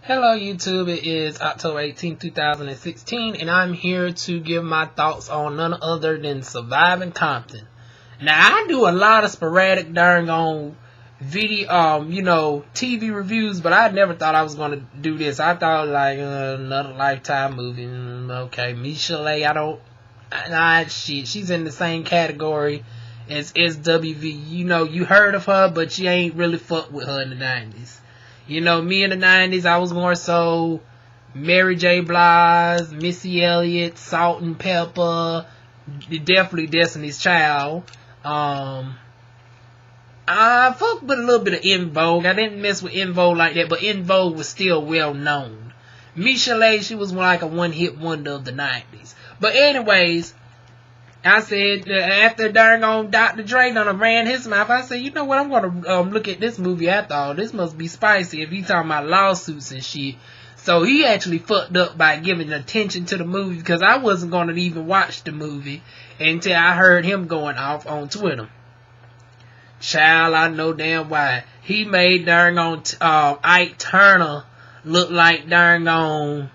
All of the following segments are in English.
Hello YouTube, it is October 18th, 2016, and I'm here to give my thoughts on none other than Surviving Compton. Now, I do a lot of sporadic darn on video, TV reviews, but I never thought I was going to do this. I thought like another Lifetime movie. Okay, Michel'le, she's in the same category as SWV. You heard of her, but you ain't really fucked with her in the 90s. Me in the 90s, I was more so Mary J. Blige, Missy Elliott, Salt and Pepper, definitely Destiny's Child. I fucked with a little bit of En Vogue. I didn't mess with En Vogue like that, but En Vogue was still well known. Michel'le, she was like a one-hit wonder of the 90s. But anyways, I said, after darn on Dr. Dre done ran his mouth, I said, you know what, I'm going to look at this movie after all. This must be spicy if he talking about lawsuits and shit. So he actually fucked up by giving attention to the movie, because I wasn't going to even watch the movie until I heard him going off on Twitter. Child, I know damn why. He made darn on Ike Turner look like darn on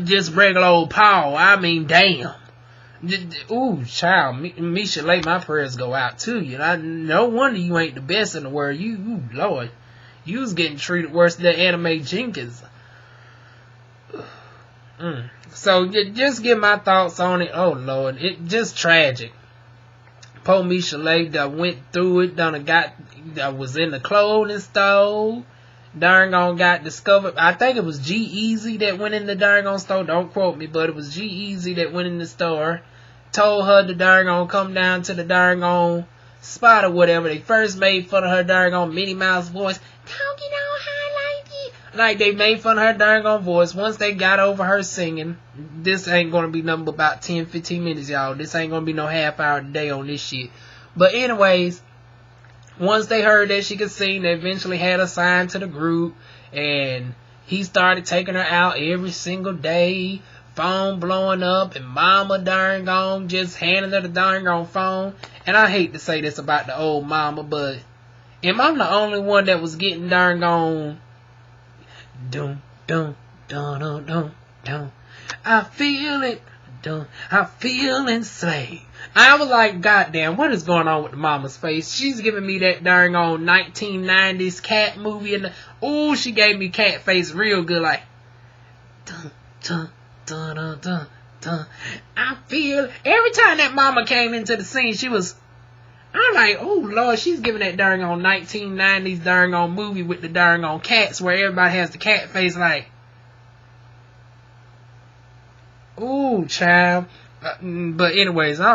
just regular old Paul. I mean, damn. Ooh, child, Michel'le, my prayers go out to you. No wonder you ain't the best in the world. Lord, you was getting treated worse than Anime Jenkins. So, just give my thoughts on it. Oh, Lord, it just tragic. Poor Michel'le that went through it, that was in the clothing store. Darn on got discovered. I think it was G-Eazy that went in the darn on store. Don't quote me, but it was G-Eazy that went in the store. Told her to darn on come down to the darn on spot or whatever. They first made fun of her darn on Minnie Mouse voice. Talking on high like it. Like they made fun of her darn on voice. Once they got over her singing, this ain't gonna be nothing but about 10-15 minutes, y'all. This ain't gonna be no half hour a day on this shit. But anyways, once they heard that she could sing, they eventually had her signed to the group, and he started taking her out every single day, phone blowing up, and mama darn gone just handing her the darn gone phone. And I hate to say this about the old mama, but am I the only one that was getting darn gone? Dum dum dum dum dum dum. I feel it. I feel enslaved. I was like, goddamn, what is going on with the mama's face? She's giving me that darn on 1990s cat movie, and ooh, she gave me cat face real good, like dun dun dun dun dun dun. I feel every time that mama came into the scene, I'm like, oh Lord, she's giving that darn on 1990s darn on movie with the darn on cats, where everybody has the cat face, like. Ooh, child. But anyways, I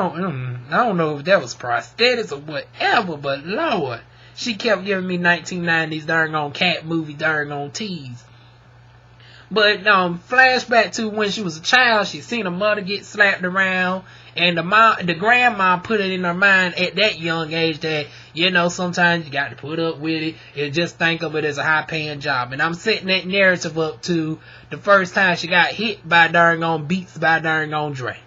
don't know if that was prosthetics or whatever, but Lord, she kept giving me 1990s darn on cat movie darn on tease. But flashback to when she was a child, she seen her mother get slapped around, and the grandma put it in her mind at that young age that, sometimes you got to put up with it and just think of it as a high-paying job. And I'm setting that narrative up to the first time she got hit by darn on Beats by darn on Dre.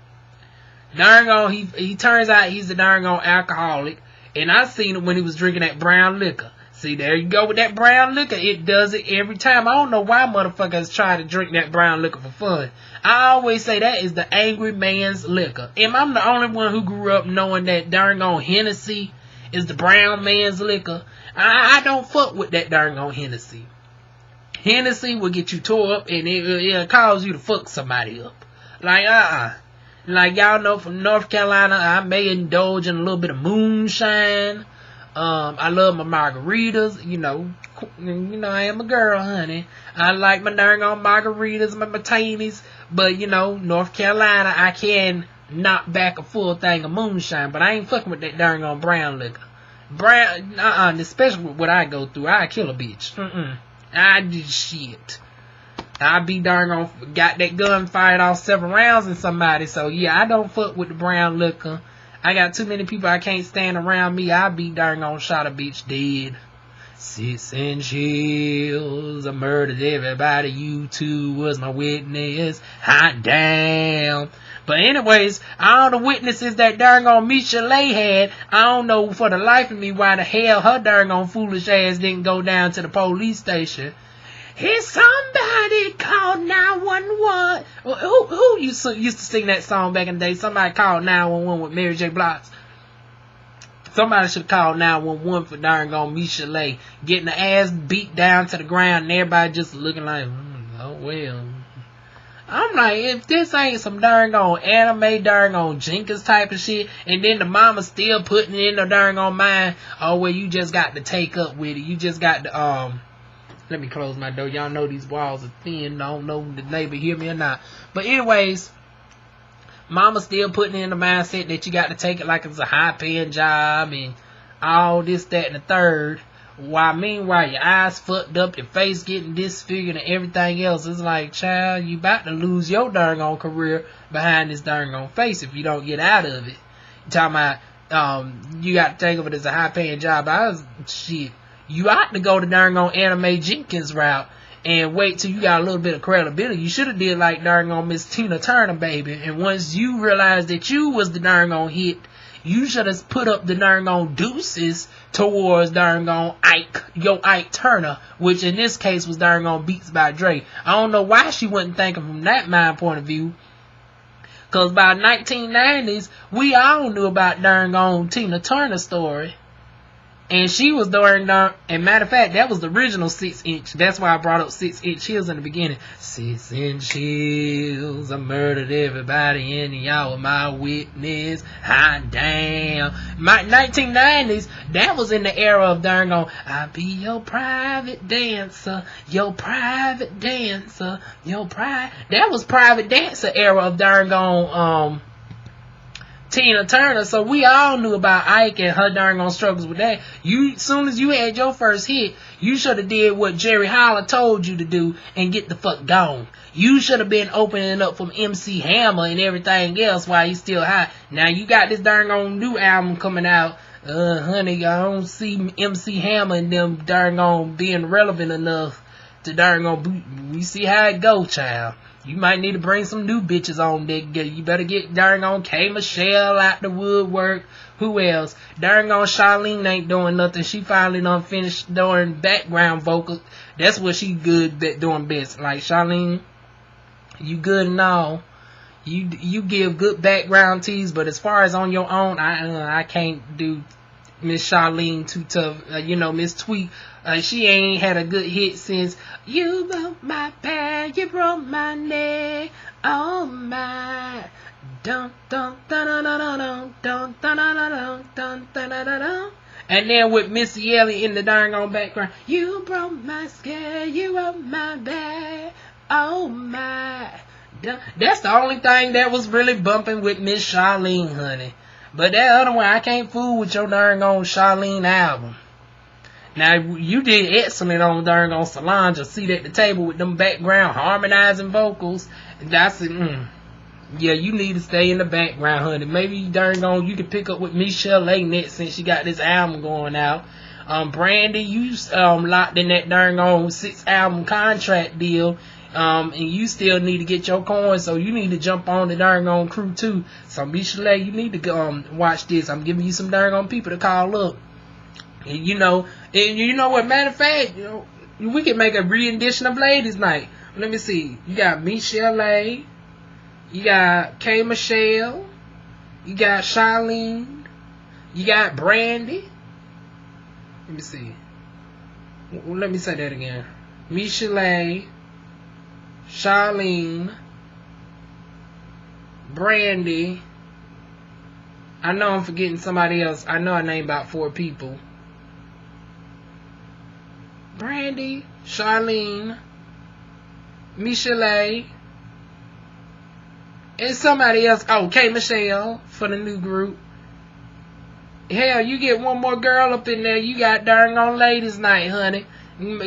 Darn on, he turns out he's a darn on alcoholic, and I seen him when he was drinking that brown liquor. See, there you go with that brown liquor. It does it every time. I don't know why motherfuckers try to drink that brown liquor for fun. I always say that is the angry man's liquor. Am I the only one who grew up knowing that darn on Hennessy is the brown man's liquor? I don't fuck with that darn on Hennessy. Hennessy will get you tore up, and it'll cause you to fuck somebody up. Like y'all know, from North Carolina, I may indulge in a little bit of moonshine. I love my margaritas, I am a girl, honey. I like my darn on margaritas, my martinis, but North Carolina, I can knock back a full thing of moonshine, but I ain't fucking with that darn on brown liquor. Especially with what I go through, I kill a bitch. I do shit. I be darn on got that gun fired off several rounds in somebody, so yeah, I don't fuck with the brown liquor. I got too many people I can't stand around me. I be darn on shot a bitch dead. Sits and chills. I murdered everybody. You two was my witness. Hot damn. But anyways, all the witnesses that darn on Michel'le had, I don't know for the life of me why the hell her darn on foolish ass didn't go down to the police station. Hey, somebody called 911. Who used to sing that song back in the day? Somebody called 911 with Mary J. Blige. Somebody should have called 911 for darn on Michel'le getting the ass beat down to the ground and everybody just looking like, oh well. I'm like, if this ain't some darn on anime, darn on Jenkins type of shit, and then the mama still putting it in the darn on mind, oh well, you just got to take up with it. You just got to let me close my door. Y'all know these walls are thin. I don't know if the neighbor hear me or not. But anyways, mama still putting in the mindset that you got to take it like it's a high paying job and all this, that, and the third. While meanwhile your eyes fucked up, your face getting disfigured and everything else. It's like, child, you about to lose your darn on career behind this darn on face if you don't get out of it. You talking about you got to think of it as a high paying job. Shit. You ought to go the darn on Anime Jenkins route and wait till you got a little bit of credibility. You should have did like darn on Miss Tina Turner, baby. And once you realized that you was the darn on hit, you should have put up the darn on deuces towards darn on Ike Turner, which in this case was darn on Beats by Dre. I don't know why she wasn't thinking from that mind point of view. Cause by 1990s, we all knew about darn on Tina Turner's story. And she was doing, and matter of fact, that was the original 6-inch. That's why I brought up 6-inch heels in the beginning. 6-inch heels, I murdered everybody and y'all were my witness. Hot damn. My 1990s, that was in the era of darn on, I'll be your private dancer, your private dancer, that was private dancer era of darn on, Tina Turner. So we all knew about Ike and her darn on struggles with that. As soon as you had your first hit, you should have did what Jerry Holler told you to do and get the fuck gone. You should have been opening up from MC Hammer and everything else while you still high. Now you got this darn on new album coming out. Honey, I don't see MC Hammer and them darn on being relevant enough to darn on. We see how it go, child. You might need to bring some new bitches on there. You better get darn on Michel'le out the woodwork. Who else? Darn on Charlene ain't doing nothing. She finally done finished doing background vocals. That's what she good at doing best. Like Charlene, you good and all. You give good background teas, but as far as on your own, I can't do Miss Charlene too tough. Miss Tweet. She ain't had a good hit since You Broke My Back, You Broke My Neck, oh my. Dun dun dun dun dun dun dun dun dun dun dun dun dun. And then with Michel'le in the darn on background, you broke my scale, you broke my back, oh my. That's the only thing that was really bumping with Miss Charlene, honey. But that other one, I can't fool with your darn on Charlene album. Now, you did excellent on darn on Solange, a seat at the table with them background harmonizing vocals. That's it. Yeah, you need to stay in the background, honey. Maybe darn on you can pick up with Michel'le next since she got this album going out. Brandy, you locked in that darn on 6-album contract deal. And you still need to get your coins, so you need to jump on the darn on crew too. So Michel'le, you need to watch this. I'm giving you some darn on people to call up. And you know what, matter of fact, we can make a re-edition of Ladies Night. Let me see. You got Michel'le, you got Michel'le, you got Charlene, you got Brandy. Let me see. Let me say that again. Michel'le, Charlene, Brandy. I know I'm forgetting somebody else. I know I named about 4 people. Brandy, Charlene, Michel'le, and somebody else. Oh, Michel'le for the new group. Hell, you get one more girl up in there, you got darn on Ladies Night, honey.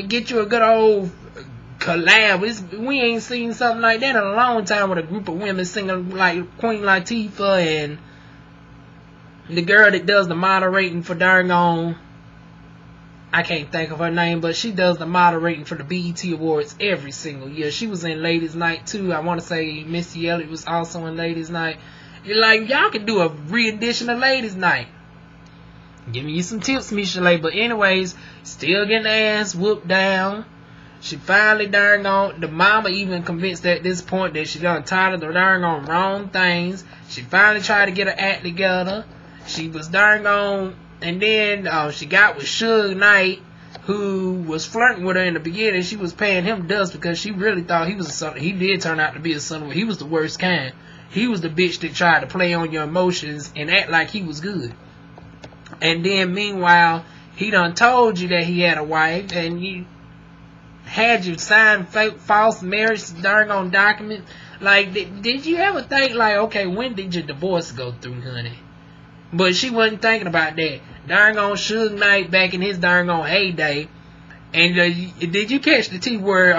Get you a good old collab. We ain't seen something like that in a long time with a group of women singing like Queen Latifah and the girl that does the moderating for darn on I can't think of her name, but she does the moderating for the BET Awards every single year. She was in Ladies Night too. I want to say Missy Elliott was also in Ladies Night. Like, y'all can do a re-edition of Ladies Night. Giving you some tips, Michel'le. But anyways, still getting the ass whooped down. She finally darn on, the mama even convinced at this point that she done tired of the darn on wrong things. She finally tried to get her act together. She was darn on, and then she got with Suge Knight, who was flirting with her in the beginning. She was paying him dust because she really thought he was a son. He did turn out to be a son. He was the worst kind. He was the bitch that tried to play on your emotions and act like he was good. And then meanwhile, he done told you that he had a wife, and you had you sign false marriage darn on document. Like, did you ever think, like, okay, when did your divorce go through, honey? But she wasn't thinking about that. Darn on Suge Knight back in his darn on heyday. And did you catch the tea where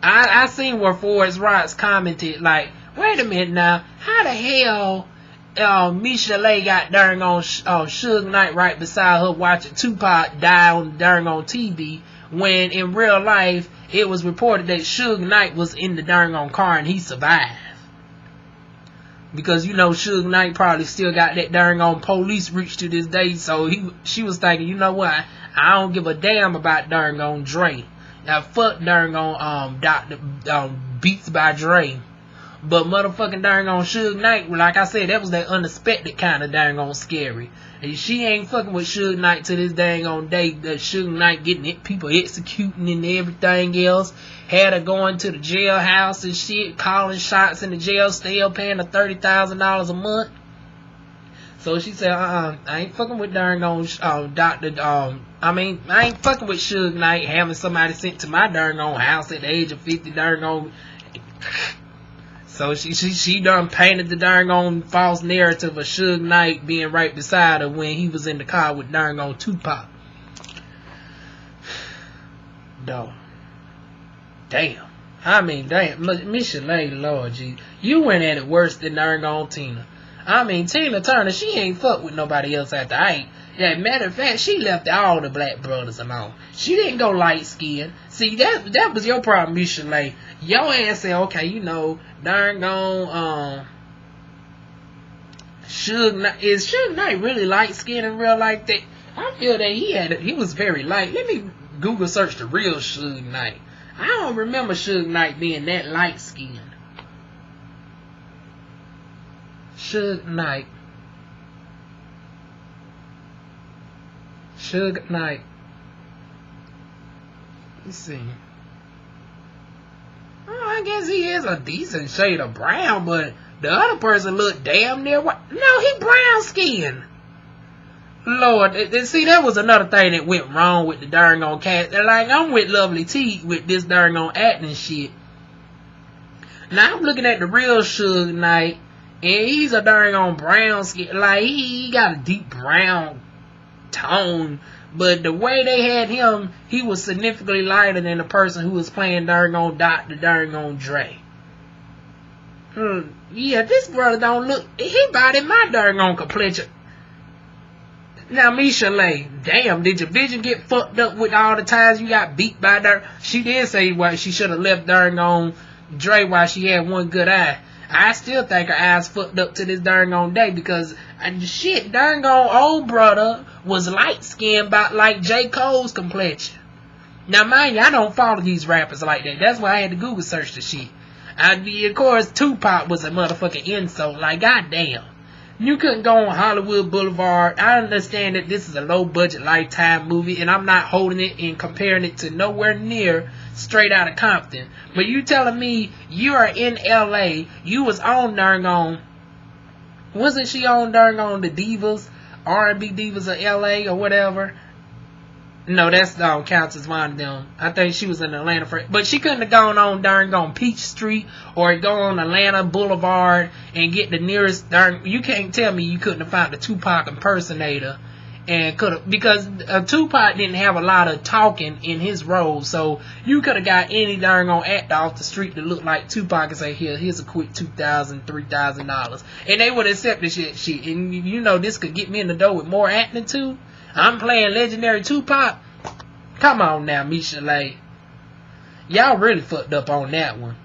I seen where Forrest Rocks commented, like, wait a minute now, how the hell Michel'le got darn on Suge Knight right beside her watching Tupac die on darn on TV, when in real life it was reported that Suge Knight was in the darn on car and he survived. Because, you know, Suge Knight probably still got that darn on police reach to this day. So she was thinking, you know what, I don't give a damn about darn on Dre. Now fuck darn on Beats by Dre. But motherfucking darn on Suge Knight, like I said, that was that unexpected kind of darn on scary. And she ain't fucking with Suge Knight to this dang on day. That Suge Knight getting it, people executing and everything else. Had her going to the jailhouse and shit, calling shots in the jail, still paying her $30,000 a month. So she said, I ain't fucking with darn on I ain't fucking with Suge Knight having somebody sent to my darn on house at the age of 50 darn on. So she done painted the darn on false narrative of Suge Knight being right beside her when he was in the car with darn on Tupac. Dog. Damn. I mean, damn. Michel'le, Lord G. You went at it worse than darn on Tina. I mean, Tina Turner, she ain't fuck with nobody else after I. Yeah, matter of fact, she left all the black brothers alone. She didn't go light skinned. See, that was your problem, Michel'le. Your ass said, okay, you know, darn gone, Suge Knight. Is Suge Knight really light skinned in real life? That I feel that he was very light. Let me Google search the real Suge Knight. I don't remember Suge Knight being that light skinned. Suge Knight. Suge Knight. Let's see. Oh, I guess he is a decent shade of brown, but the other person looked damn near white. No, he brown skinned. Lord, see, that was another thing that went wrong with the darn on cat. Like, I'm with Lovely T with this darn on acting shit. Now I'm looking at the real Suge Knight, and he's a darn on brown skin. Like, he got a deep brown tone, but the way they had him, he was significantly lighter than the person who was playing darn on Dr. darn on Dre. Yeah, this brother don't look, he about in my darn on complexion. Now, Michel'le, damn, did your vision get fucked up with all the times you got beat by darn? She did say why she should have left darn on Dre while she had one good eye. I still think her eyes fucked up to this darn on day because shit, darn on old brother was light skinned about like J. Cole's complexion. Now, mind you, I don't follow these rappers like that. That's why I had to Google search the shit. Of course, Tupac was a motherfucking insult. Like, goddamn. You couldn't go on Hollywood Boulevard. I understand that this is a low-budget Lifetime movie, and I'm not holding it and comparing it to nowhere near Straight Outta Compton. But you telling me you are in L.A., you was on darn on, wasn't she on darn on the Divas, R&B Divas of L.A. or whatever? No, that's counts as one of them. I think she was in Atlanta for, but she couldn't have gone on darn on Peach Street or go on Atlanta Boulevard and get the nearest darn. You can't tell me you couldn't have found a Tupac impersonator and could have, because Tupac didn't have a lot of talking in his role, so you could have got any darn on actor off the street that looked like Tupac and say, here's a quick $2,000, $3,000, and they would accept this shit. And you know this could get me in the door with more acting too. I'm playing legendary Tupac. Come on now, Michel'le. Y'all really fucked up on that one.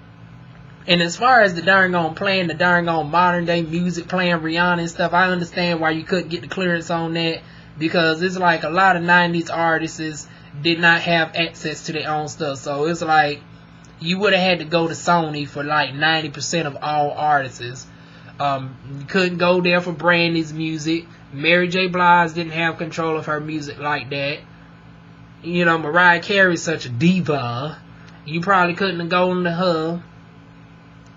And as far as the darn on playing the darn on modern day music, playing Rihanna and stuff, I understand why you couldn't get the clearance on that, because it's like a lot of 90s artists did not have access to their own stuff. So it's like you would have had to go to Sony for like 90% of all artists. You couldn't go there for Brandy's music. Mary J. Blige didn't have control of her music like that. You know, Mariah Carey's such a diva. You probably couldn't have gone to her.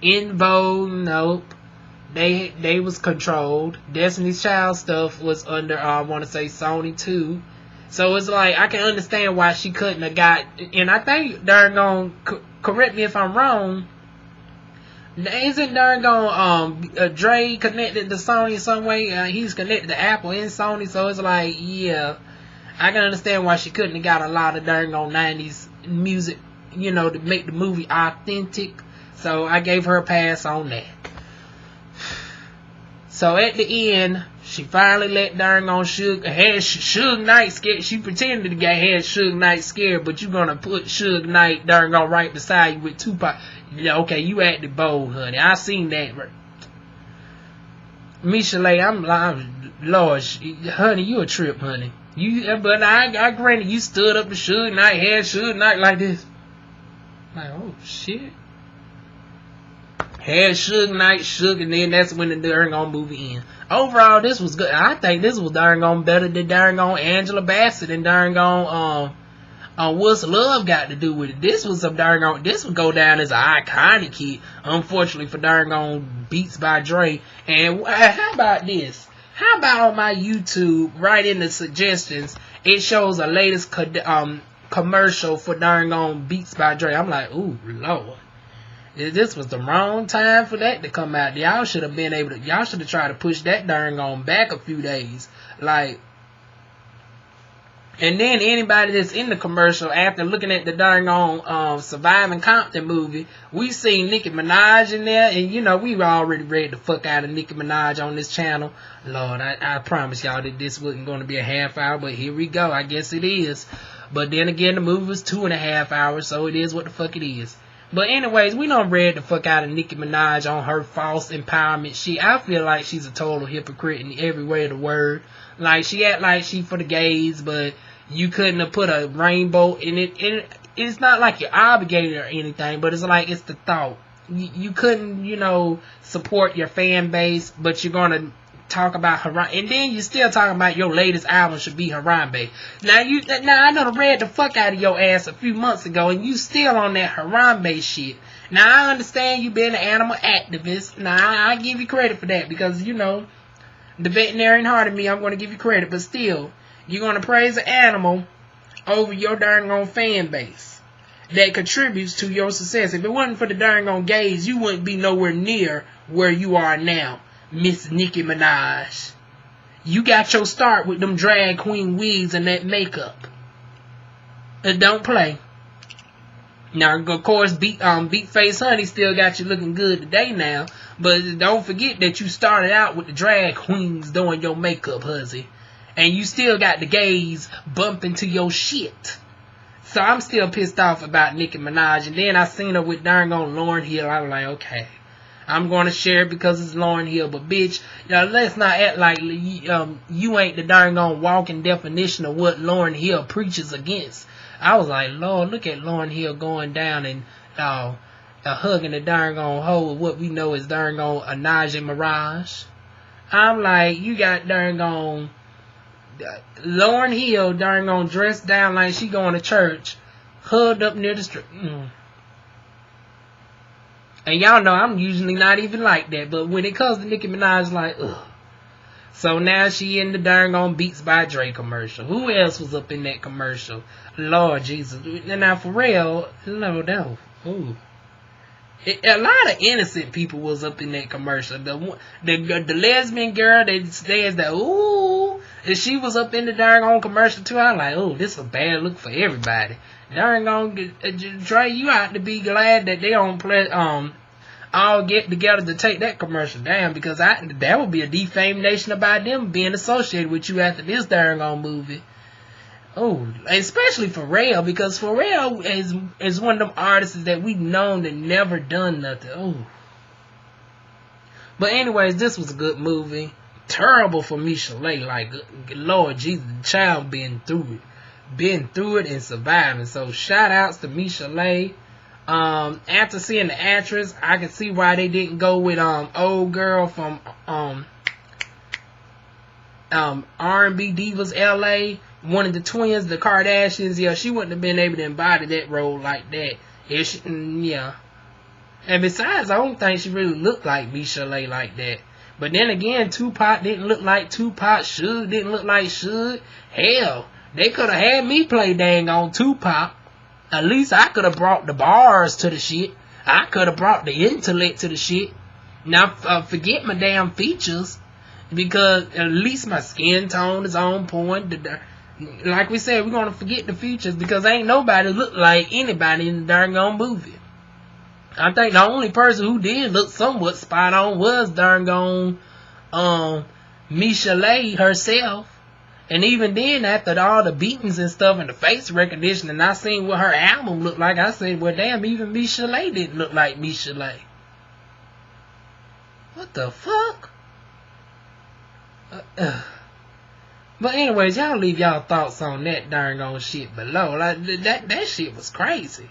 In Vogue, nope. They was controlled. Destiny's Child stuff was under, I want to say, Sony too. So it's like, I can understand why she couldn't have got, and I think darn gone, correct me if I'm wrong, isn't darn gone, Dre connected to Sony in some way? He's connected to Apple and Sony, so it's like, yeah, I can understand why she couldn't have got a lot of darn gone 90s music, you know, to make the movie authentic. So I gave her a pass on that. So at the end, she finally let darn on Suge Knight scared. She pretended to get had Suge Knight scared, but you gonna put Suge Knight darn on right beside you with Tupac. Yeah, okay, you acted bold, honey. I seen that. Michel'le, I'm Lord, honey, you a trip, honey. But I granted you stood up to Suge Knight, had Suge Knight like this. Like, oh shit. Had Suge Knight shook, and then that's when the darn on movie ends. Overall, this was good. I think this was darn on better than darn on Angela Bassett and darn on What's Love got to do with it. This was some darn on. This would go down as an iconic hit. Unfortunately for darn on Beats by Dre. And how about this? How about on my YouTube, right in the suggestions, it shows a latest commercial for darn on Beats by Dre. I'm like, ooh, Lord. This was the wrong time for that to come out. Y'all should have been able to, y'all should have tried to push that darn on back a few days. Like, and then anybody that's in the commercial, after looking at the darn on Surviving Compton movie, we seen Nicki Minaj in there, and you know, we already read the fuck out of Nicki Minaj on this channel. Lord, I promise y'all that this wasn't going to be a half hour, but here we go. I guess it is. But then again, the movie was 2.5 hours, so it is what the fuck it is. But anyways, we done read the fuck out of Nicki Minaj on her false empowerment shit. I feel like she's a total hypocrite in every way of the word. Like, she act like she for the gays, but you couldn't have put a rainbow in it. It's not like you're obligated or anything, but it's like, it's the thought. You couldn't, you know, support your fan base, but you're gonna talk about Harambe, and then you still talking about your latest album should be Harambe. Now I done read the fuck out of your ass a few months ago, and you still on that Harambe shit. Now I understand you been an animal activist. Now I give you credit for that, because you know the veterinarian heart of me, I'm gonna give you credit, but still, you're gonna praise an animal over your darn on fan base that contributes to your success. If it wasn't for the darn on gays, you wouldn't be nowhere near where you are now. Miss Nicki Minaj. You got your start with them drag queen wigs and that makeup. Don't play. Now, of course, Beat Face Honey still got you looking good today now. But don't forget that you started out with the drag queens doing your makeup, huzzy. And you still got the gays bumping to your shit. So I'm still pissed off about Nicki Minaj. And then I seen her with darn on Lauryn Hill. I was like, okay, I'm going to share it because it's Lauryn Hill. But bitch, let's not act like you ain't the darn on walking definition of what Lauryn Hill preaches against. I was like, Lord, look at Lauryn Hill going down and hugging the darn on hoe with what we know is darn on a Najee Mirage. I'm like, you got darn on Lauryn Hill darn on dressed down like she going to church, hugged up near the street. And y'all know I'm usually not even like that, but when it comes to Nicki Minaj, like, ugh. So now she in the darn on Beats by Dre commercial. Who else was up in that commercial? Lord Jesus. Now for real, no. Ooh. A lot of innocent people was up in that commercial. The lesbian girl that says that, ooh, and she was up in the darn on commercial too. I'm like, oh, this is a bad look for everybody. Darn on Dre, you ought to be glad that they don't play all get together to take that commercial down, because that would be a defamation about them being associated with you after this darn on movie. Oh, especially Pharrell, because Pharrell is one of them artists that we've known that never done nothing. Oh. But anyways, this was a good movie. Terrible for Michel'le. Like, Lord Jesus, the child been through it. Been through it and surviving. So shout outs to Michel'le. After seeing the actress, I can see why they didn't go with old girl from R&B Divas LA, one of the twins, the Kardashians. Yeah, she wouldn't have been able to embody that role like that. Yeah. And besides, I don't think she really looked like Michel'le like that. But then again, Tupac didn't look like Tupac. Suge didn't look like Suge. Hell, they could have had me play dang on Tupac. At least I could have brought the bars to the shit. I could have brought the intellect to the shit. Now, forget my damn features. Because at least my skin tone is on point. Like we said, we're going to forget the features. Because ain't nobody look like anybody in the darn movie. I think the only person who did look somewhat spot on was darn Michel'le herself. And even then, after all the beatings and stuff and the face recognition, and I seen what her album looked like, I said, well, damn, even Michel'le didn't look like Michel'le. What the fuck? But anyways, y'all leave y'all thoughts on that darn shit below. Like, that shit was crazy.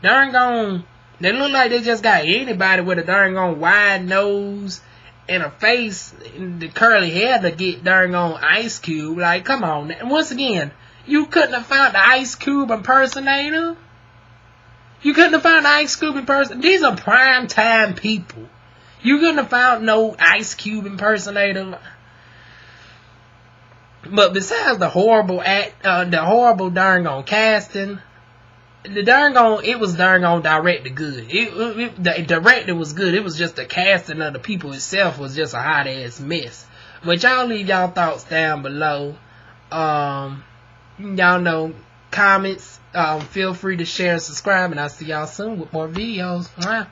Darn they look like they just got anybody with a darn wide nose and a face and the curly hair to get darn Ice Cube. Like, come on. And once again, you couldn't have found the Ice Cube impersonator. You couldn't have found the Ice Cube impersonator. These are prime time people. You couldn't have found no Ice Cube impersonator. But besides the horrible darn casting, it was darn directed good. The director was good. It was just the casting of the people itself was just a hot ass mess. But y'all leave y'all thoughts down below. Y'all know, comments. Feel free to share and subscribe, and I'll see y'all soon with more videos. Mwah.